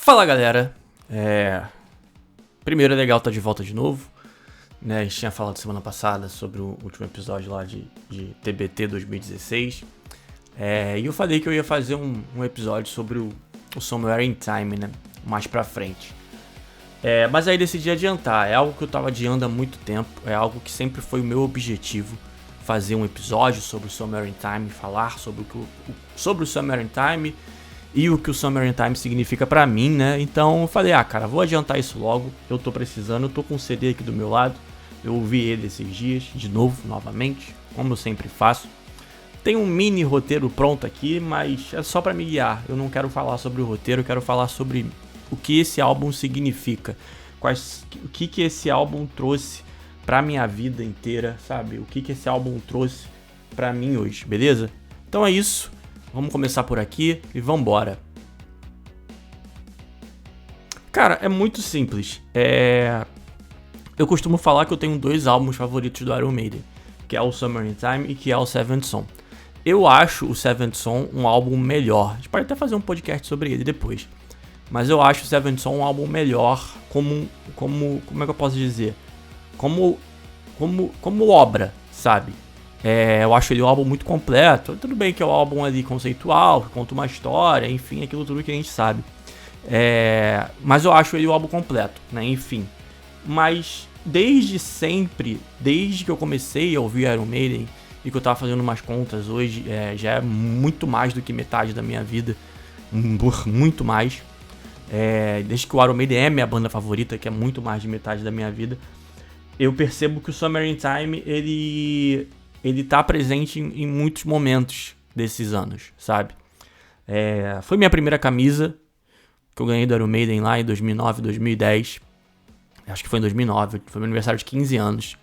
Fala galera, primeiro é legal estar de volta de novo, né? A gente tinha falado semana passada sobre o último episódio lá de TBT 2016, e eu falei que eu ia fazer um episódio sobre o Somewhere in Time, né? Mais pra frente. Mas aí decidi adiantar, é algo que eu tava adiando há muito tempo, é algo que sempre foi o meu objetivo, fazer um episódio sobre o Somewhere in Time, falar sobre o Somewhere in Time e o que o Somewhere in Time significa pra mim, né? Então eu falei, cara, vou adiantar isso logo, eu tô precisando, eu tô com um CD aqui do meu lado, eu ouvi ele esses dias, de novo, novamente, como eu sempre faço. Tem um mini roteiro pronto aqui, mas é só pra me guiar, eu não quero falar sobre o roteiro, eu quero falar sobre o que esse álbum significa, o que esse álbum trouxe pra minha vida inteira, sabe? O que esse álbum trouxe pra mim hoje, beleza? Então é isso. Vamos começar por aqui e vambora. Cara, é muito simples. Eu costumo falar que eu tenho dois álbuns favoritos do Iron Maiden, que é o Summer in Time e que é o Seventh Son. Eu acho o Seventh Son um álbum melhor. A gente pode até fazer um podcast sobre ele depois. Mas eu acho o Seventh Son um álbum melhor como é que eu posso dizer? Como obra, sabe? Eu acho ele um álbum muito completo. Tudo bem que é um álbum ali conceitual, que conta uma história, enfim, aquilo tudo que a gente sabe. Mas eu acho ele um álbum completo, né? Enfim. Mas desde sempre, desde que eu comecei a ouvir Iron Maiden e que eu tava fazendo umas contas hoje, já é muito mais do que metade da minha vida. Muito mais. Desde que o Iron Maiden é minha banda favorita, que é muito mais de metade da minha vida, eu percebo que o Summer in Time, ele tá presente em muitos momentos desses anos, sabe? Foi minha primeira camisa que eu ganhei do Iron Maiden lá em 2009, 2010. Acho que foi em 2009, foi meu aniversário de 15 anos.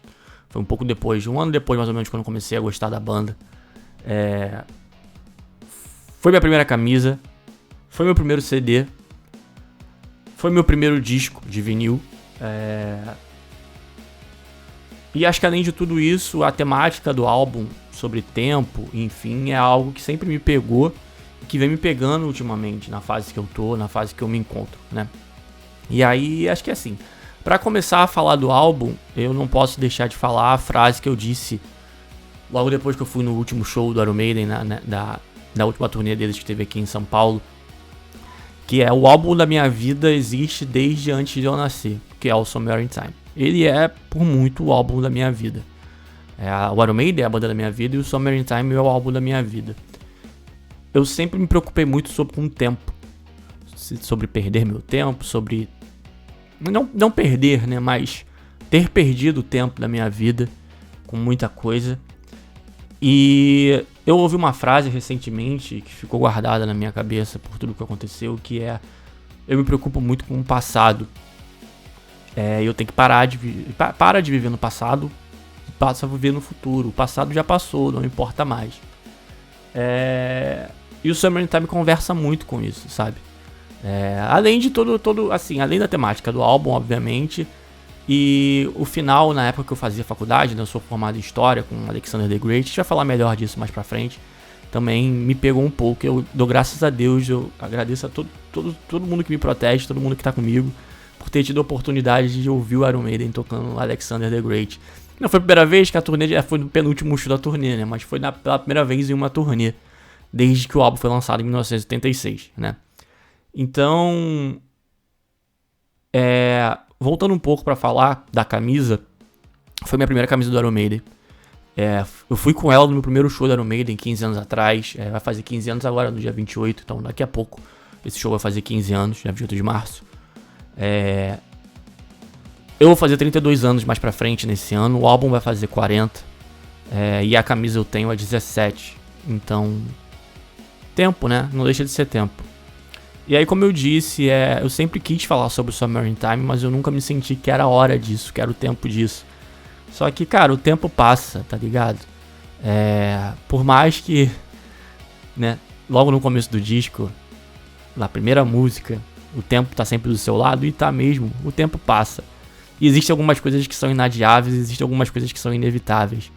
Foi um pouco depois, um ano depois mais ou menos, quando eu comecei a gostar da banda. Foi minha primeira camisa, foi meu primeiro CD, foi meu primeiro disco de vinil. E acho que além de tudo isso, a temática do álbum sobre tempo, enfim, é algo que sempre me pegou e que vem me pegando ultimamente, na fase que eu tô, na fase que eu me encontro, né? E aí, acho que é assim, pra começar a falar do álbum, eu não posso deixar de falar a frase que eu disse logo depois que eu fui no último show do Iron Maiden, da última turnê deles que teve aqui em São Paulo, que é: o álbum da minha vida existe desde antes de eu nascer, que é o Somewhere in Time. Ele é, por muito, o álbum da minha vida. O Iron Maiden é a banda da minha vida e o Summer in Time é o álbum da minha vida. Eu sempre me preocupei muito com o tempo. Sobre perder meu tempo, sobre... Não perder, né? Mas ter perdido o tempo da minha vida com muita coisa. E eu ouvi uma frase recentemente que ficou guardada na minha cabeça por tudo que aconteceu, que é: eu me preocupo muito com o passado. Eu tenho que parar de viver no passado e passa a viver no futuro. O passado já passou, não importa mais. E o Summer in Time conversa muito com isso, sabe? Além de assim, além da temática do álbum, obviamente, e o final, na época que eu fazia faculdade, né, eu sou formado em História com Alexander the Great, a gente vai falar melhor disso mais pra frente, também me pegou um pouco. Eu dou graças a Deus, eu agradeço a todo mundo que me protege, todo mundo que tá comigo, por ter tido a oportunidade de ouvir o Iron Maiden tocando Alexander the Great. Não foi a primeira vez que a turnê, já foi no penúltimo show da turnê, né? Mas foi pela primeira vez em uma turnê, desde que o álbum foi lançado em 1986, né? Então, voltando um pouco pra falar da camisa, foi minha primeira camisa do Iron Maiden. Eu fui com ela no meu primeiro show do Iron Maiden, 15 anos atrás. Vai fazer 15 anos agora, no dia 28, então daqui a pouco esse show vai fazer 15 anos, dia 28 de março. Eu vou fazer 32 anos mais pra frente nesse ano, o álbum vai fazer 40, e a camisa eu tenho há 17, então tempo, né? Não deixa de ser tempo. E aí, como eu disse, eu sempre quis falar sobre o Summer in Time, mas eu nunca me senti que era a hora disso, que era o tempo disso. Só que, cara, o tempo passa, tá ligado? Por mais que, né, logo no começo do disco, na primeira música, o tempo tá sempre do seu lado, e tá mesmo, o tempo passa. E existem algumas coisas que são inadiáveis, existem algumas coisas que são inevitáveis.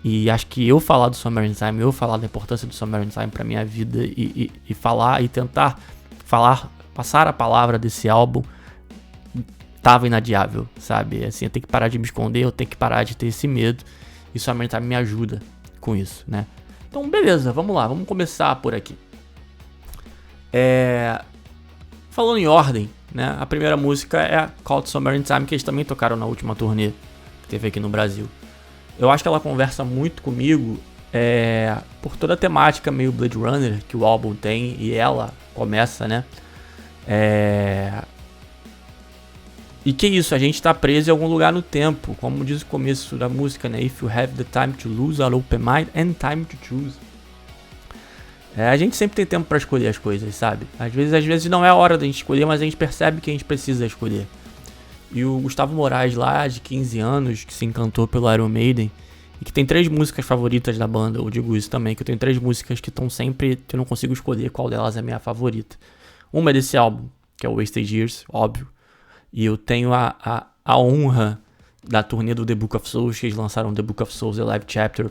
E acho que eu falar do Summer in Time, eu falar da importância do Summer in Time pra minha vida, e falar e tentar falar passar a palavra desse álbum tava inadiável, sabe? Assim, eu tenho que parar de me esconder, eu tenho que parar de ter esse medo. E o Summertime me ajuda com isso, né? Então, beleza, vamos lá, vamos começar por aqui. Falando em ordem, né? A primeira música é a Call to Summertime, que eles também tocaram na última turnê que teve aqui no Brasil. Eu acho que ela conversa muito comigo por toda a temática meio Blade Runner que o álbum tem, e ela começa, né? E que isso, a gente tá preso em algum lugar no tempo, como diz o começo da música, né? If you have the time to lose, an open mind and time to choose. A gente sempre tem tempo pra escolher as coisas, sabe? Às vezes não é a hora da gente escolher, mas a gente percebe que a gente precisa escolher. E o Gustavo Moraes, lá de 15 anos, que se encantou pelo Iron Maiden, e que tem 3 músicas favoritas da banda, eu digo isso também, que eu tenho 3 músicas que estão sempre, que eu não consigo escolher qual delas é a minha favorita. Uma é desse álbum, que é o Wasted Years, óbvio. E eu tenho a honra da turnê do The Book of Souls, que eles lançaram The Book of Souls, The Live Chapter,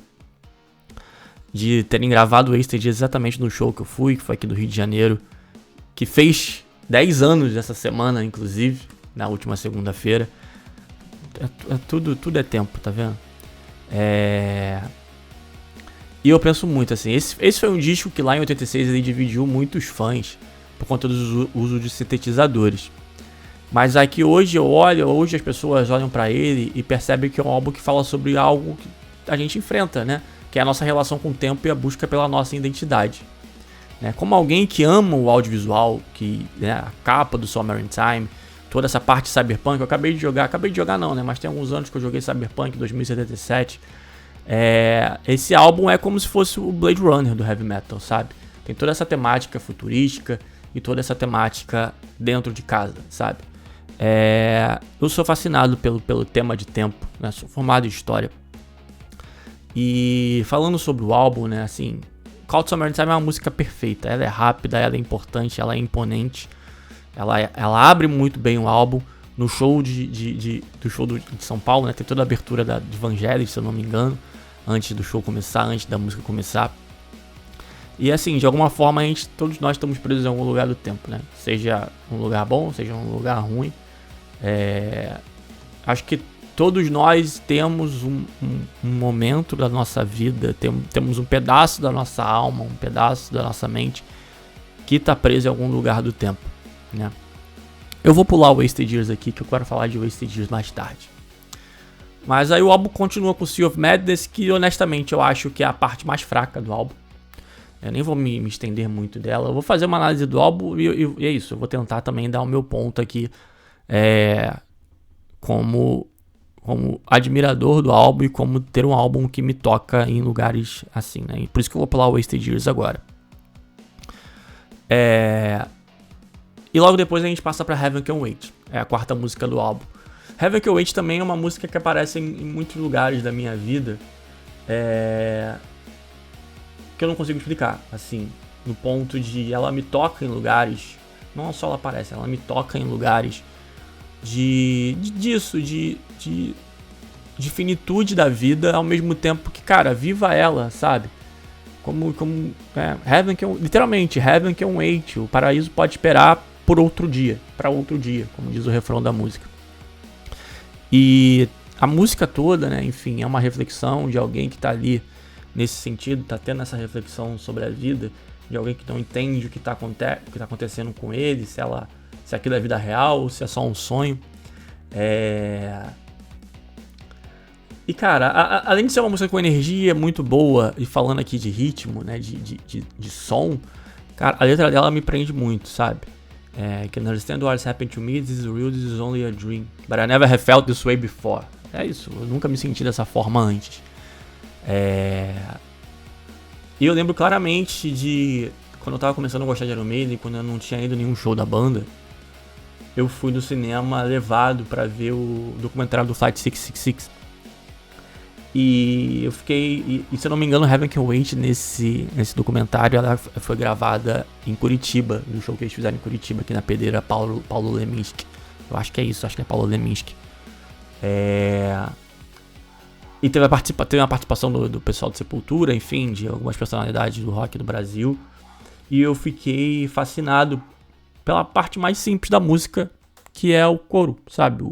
de terem gravado o Wasted Years exatamente no show que eu fui, que foi aqui do Rio de Janeiro, que fez 10 anos essa semana, inclusive, na última segunda-feira. Tudo é tempo, tá vendo? E eu penso muito assim, esse foi um disco que lá em 86 ele dividiu muitos fãs por conta do uso de sintetizadores. Mas aqui hoje hoje as pessoas olham pra ele e percebem que é um álbum que fala sobre algo que a gente enfrenta, né? Que é a nossa relação com o tempo e a busca pela nossa identidade. Né? Como alguém que ama o audiovisual, que, né, a capa do Summertime, toda essa parte cyberpunk, eu acabei de jogar não, né? Mas tem alguns anos que eu joguei Cyberpunk 2077. Esse álbum é como se fosse o Blade Runner do heavy metal, sabe? Tem toda essa temática futurística e toda essa temática dentro de casa, sabe? Eu sou fascinado pelo tema de tempo, né? Sou formado em história. E falando sobre o álbum, né, assim, Call to Summertime é uma música perfeita. Ela é rápida, ela é importante, ela é imponente. Ela abre muito bem o álbum. No show de São Paulo, né, tem toda a abertura de Vangelis, se eu não me engano, antes do show começar, antes da música começar. E assim, de alguma forma, todos nós estamos presos em algum lugar do tempo, né? Seja um lugar bom, seja um lugar ruim. Acho que todos nós temos um momento da nossa vida, temos um pedaço da nossa alma, um pedaço da nossa mente que está preso em algum lugar do tempo, né? Eu vou pular o Wasted Years aqui, que eu quero falar de Wasted Years mais tarde. Mas aí o álbum continua com Sea of Madness, que honestamente eu acho que é a parte mais fraca do álbum. Eu nem vou me estender muito dela. Eu vou fazer uma análise do álbum e é isso. Eu vou tentar também dar o meu ponto aqui como admirador do álbum e como ter um álbum que me toca em lugares assim, né? E por isso que eu vou pular o Wasted Years agora. E logo depois a gente passa pra Heaven Can Wait. É a 4ª música do álbum. Heaven Can Wait também é uma música que aparece em muitos lugares da minha vida. Que eu não consigo explicar, assim, no ponto de ela me toca em lugares, não só ela aparece, ela me toca em lugares de finitude da vida, ao mesmo tempo que, cara, viva ela, sabe? Heaven can, literalmente, Heaven Can Wait, o paraíso pode esperar para outro dia, como diz o refrão da música. E a música toda, né, enfim, é uma reflexão de alguém que tá ali nesse sentido, tá tendo essa reflexão sobre a vida, de alguém que não entende o que tá acontecendo com ele, se aquilo é vida real ou se é só um sonho. E cara, além de ser uma música com energia muito boa, e falando aqui de ritmo, né, de som, cara, a letra dela me prende muito, sabe? Can understand what's happened to me, this is real, this is only a dream, but I never have felt this way before. É isso, eu nunca me senti dessa forma antes. E eu lembro claramente de quando eu tava começando a gostar de Iron Maiden, quando eu não tinha ido nenhum show da banda, eu fui no cinema levado pra ver o documentário do Flight 666. E eu fiquei, e se eu não me engano, Heaven Can Wait nesse documentário, ela foi gravada em Curitiba, no show que eles fizeram em Curitiba, aqui na pedreira Paulo Leminski. Eu acho que é isso, acho que é Paulo Leminski. E teve uma participação do pessoal do Sepultura, enfim, de algumas personalidades do rock do Brasil. E eu fiquei fascinado pela parte mais simples da música, que é o coro, sabe?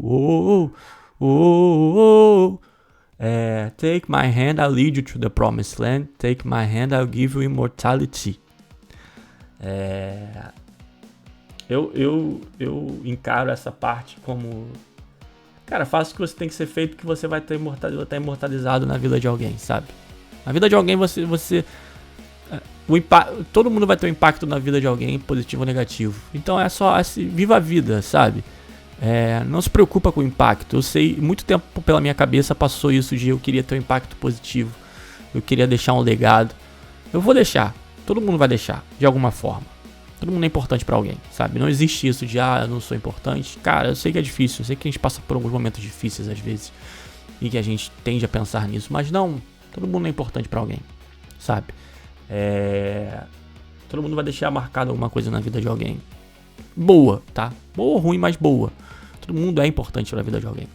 Take my hand, I'll lead you to the promised land. Take my hand, I'll give you immortality. Eu encaro essa parte como... Cara, faça o que você tem que ser feito, que você vai estar imortalizado na vida de alguém, sabe? Na vida de alguém, todo mundo vai ter um impacto na vida de alguém, positivo ou negativo. Então é só viva a vida, sabe? Não se preocupa com o impacto. Eu sei, muito tempo pela minha cabeça passou isso de eu queria ter um impacto positivo. Eu queria deixar um legado. Eu vou deixar. Todo mundo vai deixar, de alguma forma. Todo mundo é importante pra alguém, sabe? Não existe isso de, eu não sou importante. Cara, eu sei que é difícil. Eu sei que a gente passa por alguns momentos difíceis às vezes. E que a gente tende a pensar nisso. Mas não, todo mundo é importante pra alguém, sabe? Todo mundo vai deixar marcado alguma coisa na vida de alguém. Boa, tá? Boa ou ruim, mas boa. Todo mundo é importante pra vida de alguém.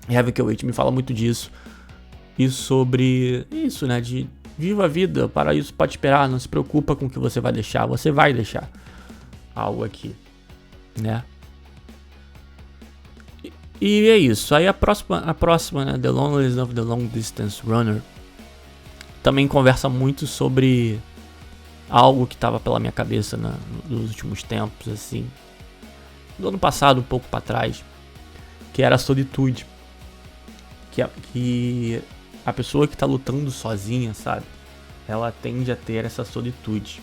E Heavy Weight me fala muito disso. E sobre isso, né? De viva a vida, para isso pode esperar. Não se preocupa com o que você vai deixar. Você vai deixar algo aqui, né? E é isso. Aí a próxima, né? The Loneliness of the Long Distance Runner também conversa muito sobre algo que estava pela minha cabeça nos últimos tempos, assim, do ano passado, um pouco para trás, que era a solitude, que a pessoa que tá lutando sozinha, sabe, ela tende a ter essa solitude,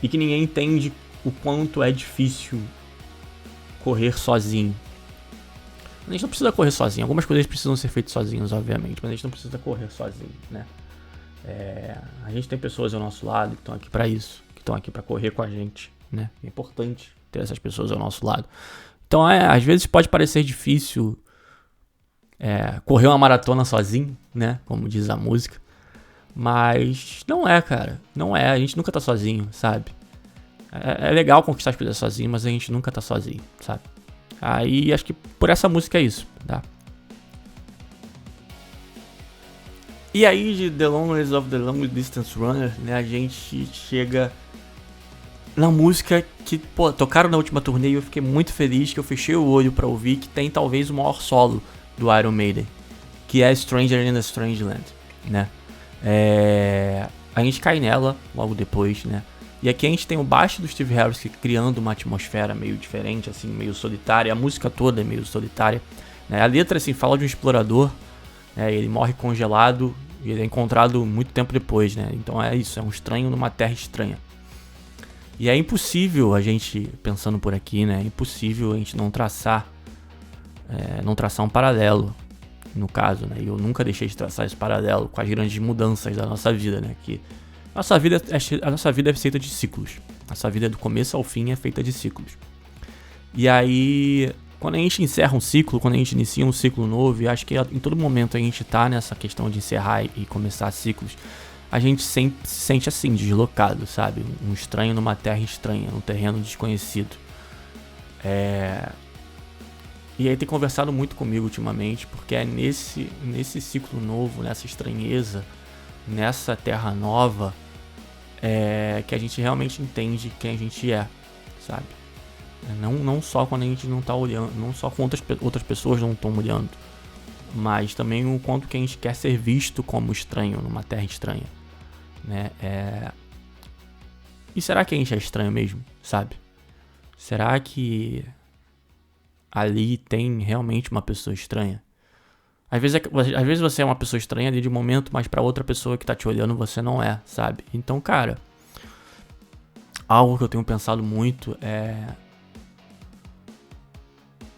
e que ninguém entende o quanto é difícil correr sozinho. A gente não precisa correr sozinho. Algumas coisas precisam ser feitas sozinhos, obviamente, mas a gente não precisa correr sozinho, né? A gente tem pessoas ao nosso lado que estão aqui para isso, que estão aqui para correr com a gente, né? É importante ter essas pessoas ao nosso lado. Então, às vezes pode parecer difícil correr uma maratona sozinho, né? Como diz a música. Mas não é, cara. Não é. A gente nunca tá sozinho, sabe? É legal conquistar as coisas sozinho, mas a gente nunca tá sozinho, sabe? Aí acho que por essa música é isso, tá? E aí de The Loneliness of the Long Distance Runner, né, a gente chega na música que, tocaram na última turnê e eu fiquei muito feliz, que eu fechei o olho pra ouvir, que tem talvez o maior solo do Iron Maiden, que é Stranger in a Strange Land, né? A gente cai nela logo depois, né? E aqui a gente tem o baixo do Steve Harris criando uma atmosfera meio diferente, assim, meio solitária. A música toda é meio solitária, né? A letra, assim, fala de um explorador, né? Ele morre congelado e ele é encontrado muito tempo depois, né? Então é isso, é um estranho numa terra estranha. E é impossível a gente, pensando por aqui, né? É impossível a gente não traçar um paralelo, no caso, né? E eu nunca deixei de traçar esse paralelo com as grandes mudanças da nossa vida, né? Que a nossa vida é feita de ciclos. Nossa vida do começo ao fim é feita de ciclos. E aí, quando a gente encerra um ciclo, quando a gente inicia um ciclo novo, e acho que em todo momento a gente tá nessa questão de encerrar e começar ciclos, a gente sempre se sente assim, deslocado, sabe? Um estranho numa terra estranha, num terreno desconhecido. E aí tem conversado muito comigo ultimamente, porque é nesse ciclo novo, nessa estranheza, nessa terra nova, que a gente realmente entende quem a gente é, sabe? Não só quando a gente não tá olhando, não só quando outras pessoas não estão olhando, mas também o quanto que a gente quer ser visto como estranho numa terra estranha, né? E será que a gente é estranho mesmo, sabe? Será que ali tem realmente uma pessoa estranha? Às vezes você é uma pessoa estranha ali de momento, mas pra outra pessoa que tá te olhando você não é, sabe? Então, cara, algo que eu tenho pensado muito é...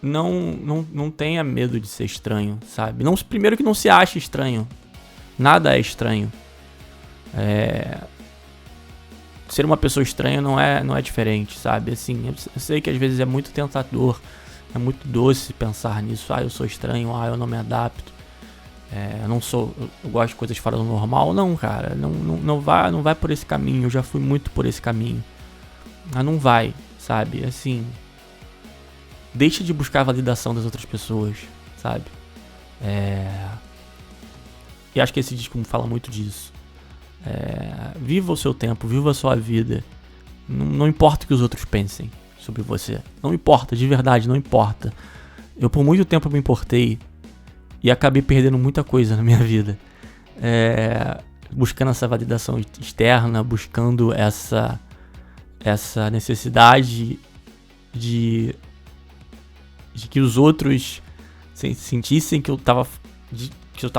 Não tenha medo de ser estranho, sabe? Primeiro que não se ache estranho. Nada é estranho. Ser uma pessoa estranha não é diferente, sabe? Assim, eu sei que às vezes é muito tentador, é muito doce pensar nisso. Eu sou estranho, eu não me adapto. Eu gosto de coisas fora do normal. Não, cara, não vai por esse caminho. Eu já fui muito por esse caminho. Mas não vai, sabe? Assim, deixa de buscar a validação das outras pessoas, sabe? E acho que esse disco me fala muito disso. Viva o seu tempo, viva a sua vida. Não importa o que os outros pensem sobre você. Não importa, de verdade, não importa. Eu por muito tempo me importei e acabei perdendo muita coisa na minha vida. Buscando essa validação externa, buscando essa necessidade de que os outros sentissem que eu tava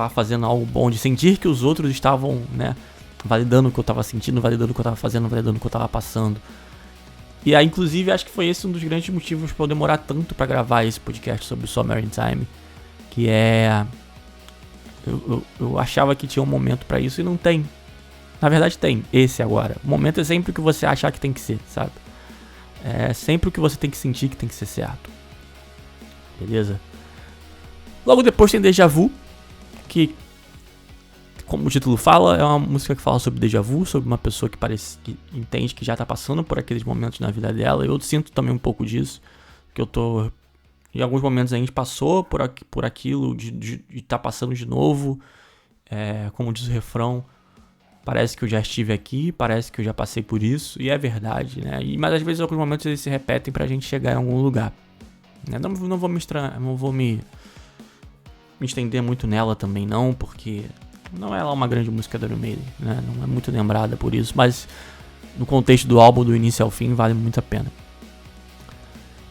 fazendo algo bom, de sentir que os outros estavam, né, validando o que eu tava sentindo, validando o que eu tava fazendo, validando o que eu tava passando. E aí, inclusive, acho que foi esse um dos grandes motivos pra eu demorar tanto pra gravar esse podcast sobre Summer in Time, que é... Eu achava que tinha um momento pra isso e não tem. Na verdade tem, esse agora. O momento é sempre o que você achar que tem que ser, sabe? É sempre o que você tem que sentir que tem que ser certo. Beleza? Logo depois tem Deja Vu, que, como o título fala, é uma música que fala sobre déjà vu, sobre uma pessoa que parece que entende que já tá passando por aqueles momentos na vida dela. Eu sinto também um pouco disso, que eu tô... Em alguns momentos a gente passou por aquilo de tá passando de novo. Como diz o refrão, parece que eu já estive aqui, parece que eu já passei por isso, e é verdade, né? Mas às vezes alguns momentos eles se repetem pra gente chegar em algum lugar. Não vou me estender muito nela também não, porque não é lá uma grande música da Iron Maiden, né? Não é muito lembrada por isso, mas no contexto do álbum do início ao fim vale muito a pena.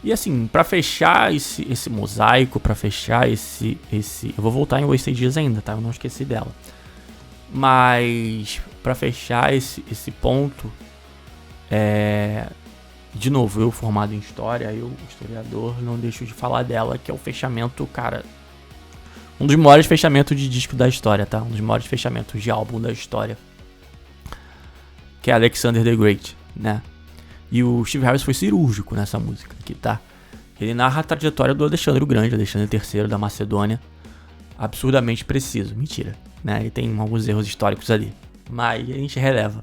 E assim, pra fechar esse mosaico, pra fechar esse... Eu vou voltar em Wasted Years ainda, tá? Eu não esqueci dela. Mas pra fechar esse ponto, de novo, eu formado em história, eu historiador, não deixo de falar dela, que é o fechamento, cara, um dos maiores fechamentos de disco da história, tá? Um dos maiores fechamentos de álbum da história, que é Alexander the Great, né? E o Steve Harris foi cirúrgico nessa música aqui, tá? Ele narra a trajetória do Alexandre o Grande, Alexandre III da Macedônia, absurdamente preciso, mentira, né? Ele tem alguns erros históricos ali, mas a gente releva.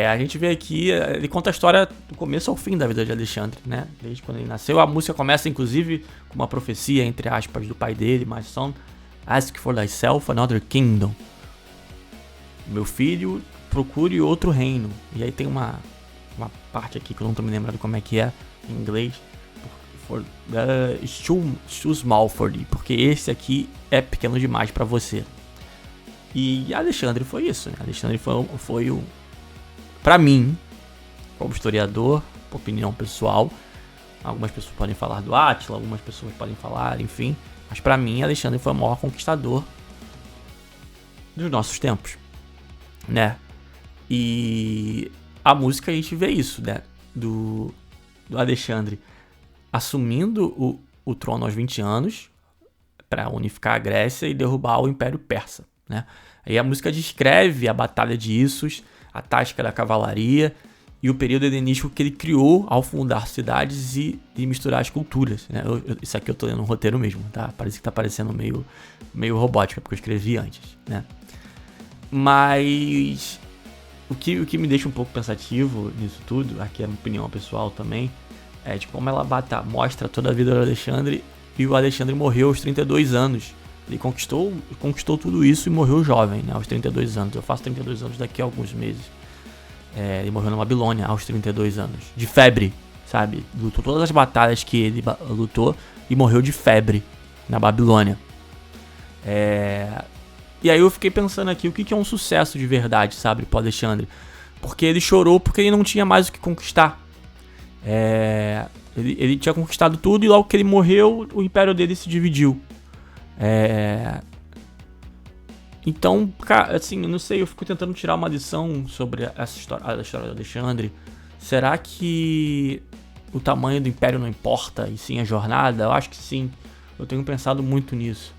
A gente vê aqui, ele conta a história do começo ao fim da vida de Alexandre, né? Desde quando ele nasceu. A música começa, inclusive, com uma profecia, entre aspas, do pai dele, My son, ask for thyself another kingdom. Meu filho, procure outro reino. E aí tem uma parte aqui que eu não tô me lembrando como é que é em inglês. Too small for thee, porque esse aqui é pequeno demais pra você. E Alexandre foi isso, né? Alexandre foi o... Pra mim, como historiador, opinião pessoal, algumas pessoas podem falar do Átila, algumas pessoas podem falar, enfim, mas pra mim, Alexandre foi o maior conquistador dos nossos tempos, né? E a gente vê isso, né? Do Alexandre assumindo o trono aos 20 anos pra unificar a Grécia e derrubar o Império Persa, né? Aí a música descreve a Batalha de Issos, a tática da cavalaria e o período helenístico que ele criou ao fundar cidades e misturar as culturas, né? Isso aqui eu tô lendo um roteiro mesmo, tá? Parece que tá parecendo meio robótica, porque eu escrevi antes, né? Mas o que me deixa um pouco pensativo nisso tudo, aqui é a minha opinião pessoal também, é de como ela mostra toda a vida do Alexandre, e o Alexandre morreu aos 32 anos. Ele conquistou tudo isso e morreu jovem, né, aos 32 anos. Eu faço 32 anos daqui a alguns meses. Ele morreu na Babilônia aos 32 anos. De febre, sabe? Lutou todas as batalhas que ele lutou e morreu de febre na Babilônia. E aí eu fiquei pensando aqui, o que é um sucesso de verdade, sabe, pro Alexandre? Porque ele chorou porque ele não tinha mais o que conquistar. Ele tinha conquistado tudo e logo que ele morreu, o império dele se dividiu. Então, cara, assim, eu não sei, eu fico tentando tirar uma lição sobre a história do Alexandre. Será que o tamanho do império não importa, e sim a jornada? Eu acho que sim, eu tenho pensado muito nisso.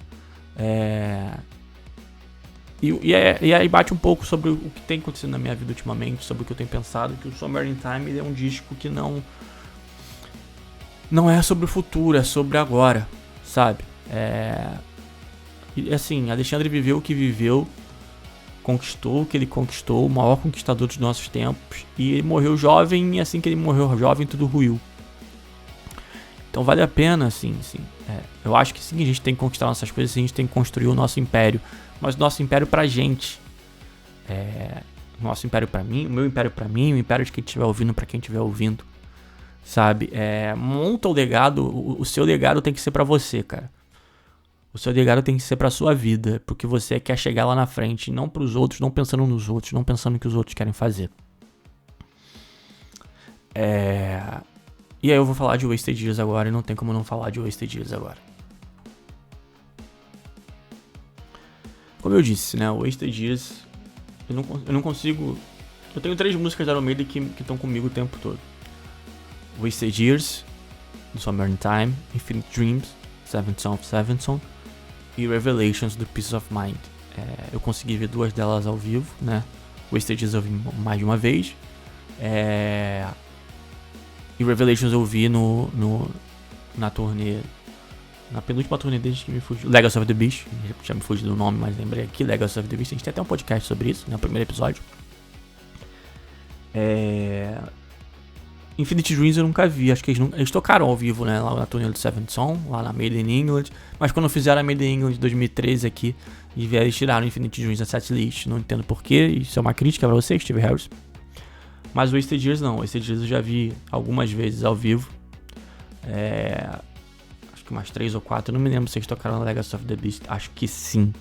E aí bate um pouco sobre o que tem acontecido na minha vida ultimamente, sobre o que eu tenho pensado, que o Summer in Time ele é um disco que não é sobre o futuro, é sobre agora, sabe? E assim, Alexandre viveu o que viveu, conquistou o que ele conquistou, o maior conquistador dos nossos tempos, e ele morreu jovem, e assim que ele morreu jovem, tudo ruiu. Então vale a pena, assim, eu acho que sim, a gente tem que conquistar nossas coisas, sim, a gente tem que construir o nosso império, mas o nosso império pra gente. nosso império pra mim, o meu império pra mim, o império de quem estiver ouvindo pra quem estiver ouvindo, sabe? Monta o legado, o seu legado tem que ser pra você, cara. O seu legado tem que ser pra sua vida, porque você quer chegar lá na frente, não pros outros, não pensando nos outros, não pensando no que os outros querem fazer. E aí eu vou falar de Wasted Years agora, e não tem como não falar de Wasted Years agora. Como eu disse, né, Wasted Years, eu não consigo... Eu tenho 3 músicas da Iron Maiden que estão comigo o tempo todo. Wasted Years, do Summer in Time, Infinite Dreams, Seventh Son e Revelations, do Peace of Mind. Eu consegui ver 2 delas ao vivo, né? Wasted Years eu vi mais de uma vez. E Revelations eu vi na turnê, na penúltima turnê desde que me fugiu, Legacy of the Beast, já me fugiu do nome, mas lembrei aqui, Legacy of the Beast, a gente tem até um podcast sobre isso, né, o primeiro episódio. Infinite Dreams eu nunca vi, acho que eles tocaram ao vivo, né, lá na turnê do Seventh Son, lá na Made in England, mas quando fizeram a Made in England de 2013 aqui, e eles tiraram Infinite Dreams da setlist, não entendo porquê, isso é uma crítica pra você, Steve Harris. Mas o Wasted Years não, o Wasted Years eu já vi algumas vezes ao vivo, acho que umas 3 ou 4, eu não me lembro se eles tocaram na Legacy of the Beast, acho que sim,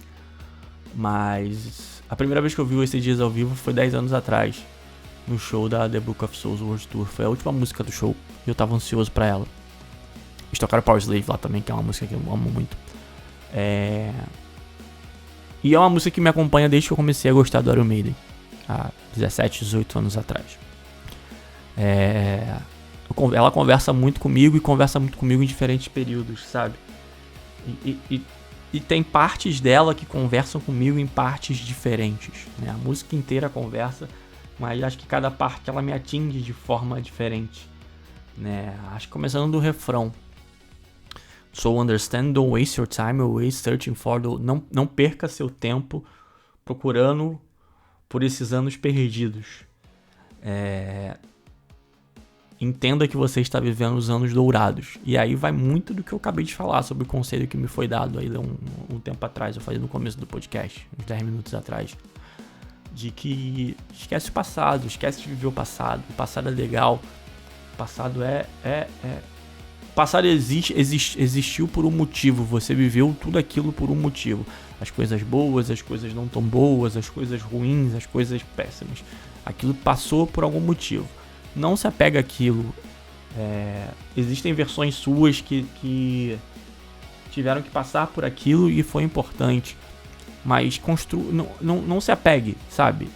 mas a primeira vez que eu vi o Wasted Years ao vivo foi 10 anos atrás, no show da The Book of Souls World Tour, foi a última música do show, e eu tava ansioso pra ela. Eles tocaram Power Slave lá também, que é uma música que eu amo muito. E é uma música que me acompanha desde que eu comecei a gostar do Iron Maiden, há 17, 18 anos atrás. Ela conversa muito comigo e conversa muito comigo em diferentes períodos, sabe? E tem partes dela que conversam comigo em partes diferentes, né? A música inteira conversa, mas acho que cada parte ela me atinge de forma diferente, né? Acho que começando do refrão. So understand, don't waste your time away searching for não perca seu tempo procurando por esses anos perdidos. Entenda que você está vivendo os anos dourados. E aí vai muito do que eu acabei de falar sobre o conselho que me foi dado aí um tempo atrás. Eu falei no começo do podcast, uns 10 minutos atrás. De que esquece o passado, esquece de viver o passado. O passado é legal. O passado O passado existiu por um motivo. Você viveu tudo aquilo por um motivo. As coisas boas, as coisas não tão boas, as coisas ruins, as coisas péssimas. Aquilo passou por algum motivo. Não se apega àquilo. Existem versões suas que tiveram que passar por aquilo e foi importante. Mas não se apegue, sabe?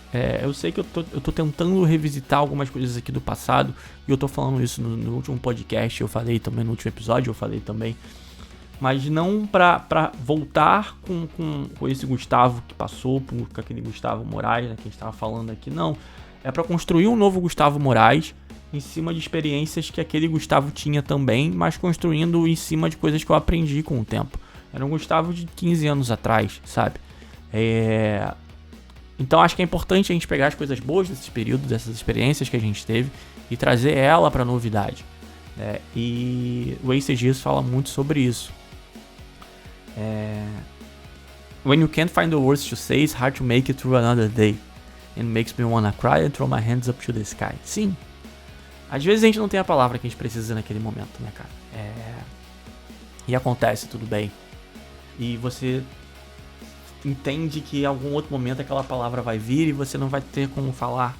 Eu sei que eu tô tentando revisitar algumas coisas aqui do passado. E eu tô falando isso no último podcast. Eu falei também no último episódio. Eu falei também. Mas não pra voltar com esse Gustavo que passou, com aquele Gustavo Moraes, né, que a gente tava falando aqui. Não. É pra construir um novo Gustavo Moraes em cima de experiências que aquele Gustavo tinha também, mas construindo em cima de coisas que eu aprendi com o tempo. Era um Gustavo de 15 anos atrás, sabe? Então acho que é importante a gente pegar as coisas boas desses períodos, dessas experiências que a gente teve e trazer ela pra novidade. E o Wasted Years fala muito sobre isso. When you can't find the words to say, it's hard to make it through another day. It makes me wanna cry and throw my hands up to the sky. Sim. Às vezes a gente não tem a palavra que a gente precisa naquele momento, né, cara? E acontece, tudo bem. E você entende que em algum outro momento aquela palavra vai vir e você não vai ter como falar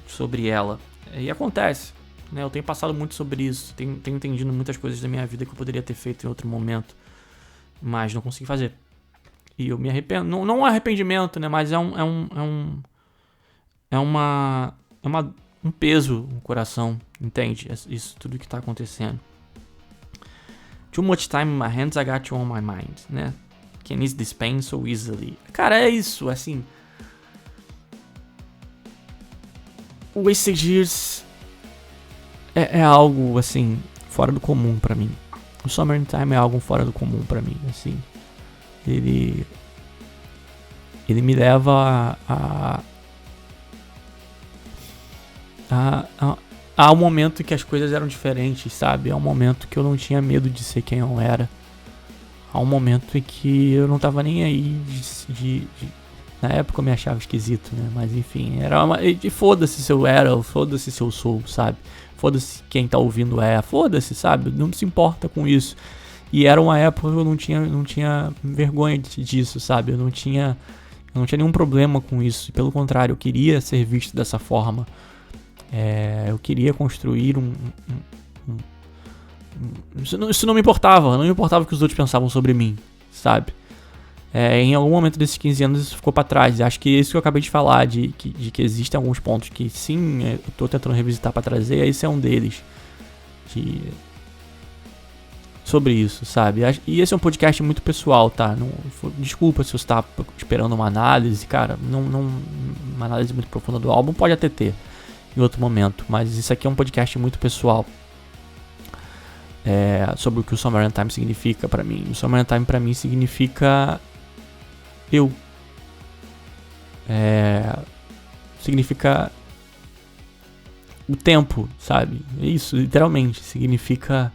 sobre ela. E acontece, né? Eu tenho passado muito sobre isso. Tenho entendido muitas coisas da minha vida que eu poderia ter feito em outro momento, mas não consegui fazer. E eu me arrependo. Não um arrependimento, né? Mas é um peso no coração, entende? Isso tudo que tá acontecendo. Too much time in my hands, I got you on my mind, né? Can ease this pain so easily. Cara, é isso, assim. O Wasted Years é algo, assim, fora do comum pra mim. O Summer in Time é algo fora do comum pra mim, assim. Ele me leva a um momento que as coisas eram diferentes, sabe? É um momento que eu não tinha medo de ser quem eu era. Há um momento em que eu não tava nem aí Na época eu me achava esquisito, né? Mas enfim, era uma... E foda-se se eu era, foda-se se eu sou, sabe? Foda-se quem tá ouvindo foda-se, sabe? Não se importa com isso. E era uma época que eu não tinha vergonha disso, sabe? Eu não tinha nenhum problema com isso. Pelo contrário, eu queria ser visto dessa forma. Eu queria construir isso não me importava. Não me importava o que os outros pensavam sobre mim, sabe? Em algum momento desses 15 anos isso ficou pra trás. Acho que isso que eu acabei de falar, de que existem alguns pontos que sim, eu tô tentando revisitar pra trazer, esse é um deles. Sobre isso, sabe? E esse é um podcast muito pessoal, tá? Desculpa se você tá esperando uma análise, cara. Uma análise muito profunda do álbum pode até ter em outro momento, mas isso aqui é um podcast muito pessoal. Sobre o que o Summer in Time significa pra mim. O Summer in Time pra mim significa eu. Significa o tempo, sabe? Isso, literalmente. Significa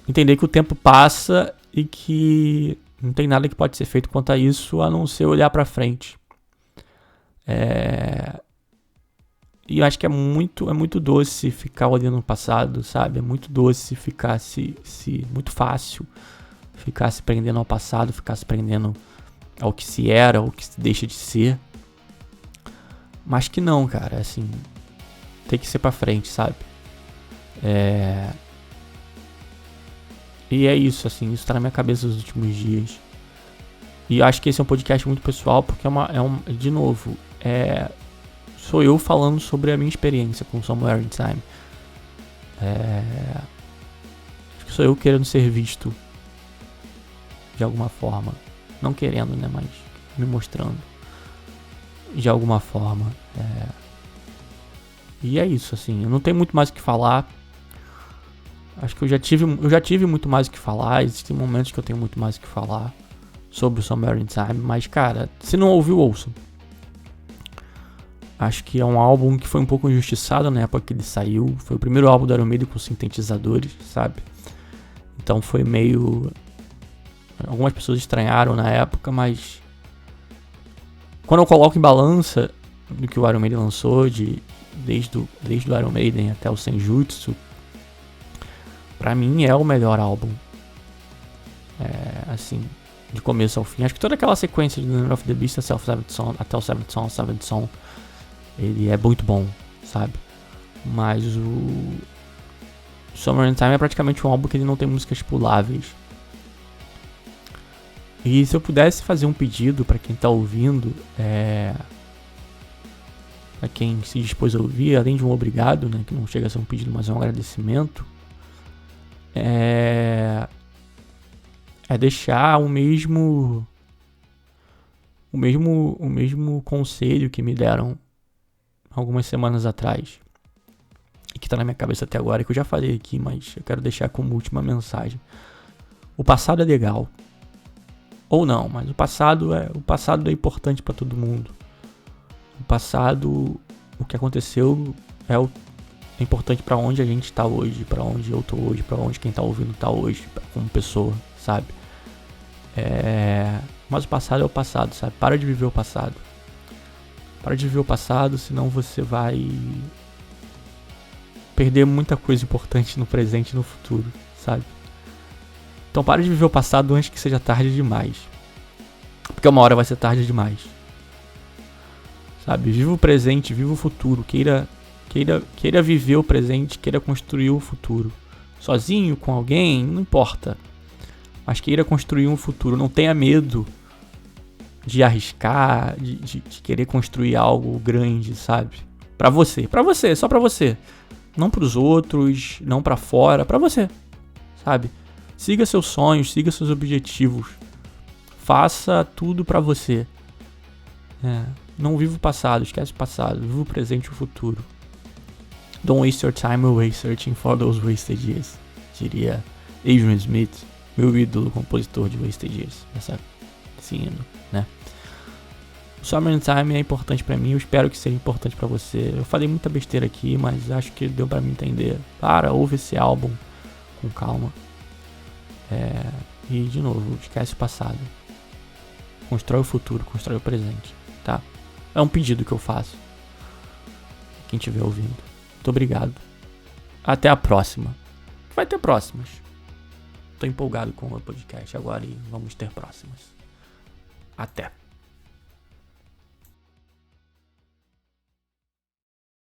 entender que o tempo passa e que não tem nada que pode ser feito quanto a isso, a não ser olhar pra frente. E eu acho que é muito doce ficar olhando no passado, sabe? É muito doce ficar muito fácil ficar se prendendo ao passado, ficar se prendendo ao que se era, ao que se deixa de ser. Mas que não, cara, assim, tem que ser pra frente, sabe? E é isso, assim, isso tá na minha cabeça nos últimos dias. E eu acho que esse é um podcast muito pessoal, porque de novo, sou eu falando sobre a minha experiência com Somewhere in Time. Acho que sou eu querendo ser visto de alguma forma. Não querendo, né, mas me mostrando de alguma forma. E é isso, assim, eu não tenho muito mais o que falar. Acho que eu já tive muito mais o que falar. Existem momentos que eu tenho muito mais o que falar sobre o Somewhere in Time. Mas, cara, se não ouviu, ouça. Acho que é um álbum que foi um pouco injustiçado na época que ele saiu. Foi o primeiro álbum do Iron Maiden com sintetizadores, sabe? Então foi meio... Algumas pessoas estranharam na época, mas... Quando eu coloco em balança do que o Iron Maiden lançou, desde o Iron Maiden até o Senjutsu, pra mim é o melhor álbum. Assim, de começo ao fim. Acho que toda aquela sequência de The Number of the Beast até o Seventh Song, ele é muito bom, sabe? Mas o Summer in Time é praticamente um álbum que ele não tem músicas puláveis. E se eu pudesse fazer um pedido pra quem tá ouvindo, pra quem se dispôs a ouvir, além de um obrigado, né, que não chega a ser um pedido, mas é um agradecimento, é deixar o mesmo conselho que me deram algumas semanas atrás, e que tá na minha cabeça até agora, que eu já falei aqui, mas eu quero deixar como última mensagem. O passado é legal, ou não, mas o passado é importante pra todo mundo. O passado, o que aconteceu é importante pra onde a gente tá hoje, pra onde eu tô hoje, pra onde quem tá ouvindo tá hoje, como pessoa, sabe? Mas o passado é o passado, sabe? Para de viver o passado. Para de viver o passado, senão você vai perder muita coisa importante no presente e no futuro, sabe? Então para de viver o passado antes que seja tarde demais. Porque uma hora vai ser tarde demais. Sabe? Viva o presente, viva o futuro. Queira viver o presente, queira construir o futuro. Sozinho, com alguém, não importa. Mas queira construir um futuro. Não tenha medo de arriscar, de querer construir algo grande, sabe? Pra você, só pra você. Não pros outros, não pra fora, pra você, sabe? Siga seus sonhos, siga seus objetivos. Faça tudo pra você. Não viva o passado, esquece o passado. Viva o presente e o futuro. Don't waste your time away searching for those wasted years. Diria Adrian Smith, meu ídolo compositor de Wasted Years. Esse hino, né? O Summer in Time é importante pra mim, eu espero que seja importante pra você. Eu falei muita besteira aqui, mas acho que deu pra mim entender. Ouve esse álbum com calma. E de novo, esquece o passado. Constrói o futuro, constrói o presente, tá? É um pedido que eu faço. Quem estiver ouvindo. Muito obrigado. Até a próxima. Vai ter próximas. Tô empolgado com o podcast agora e vamos ter próximas. Até.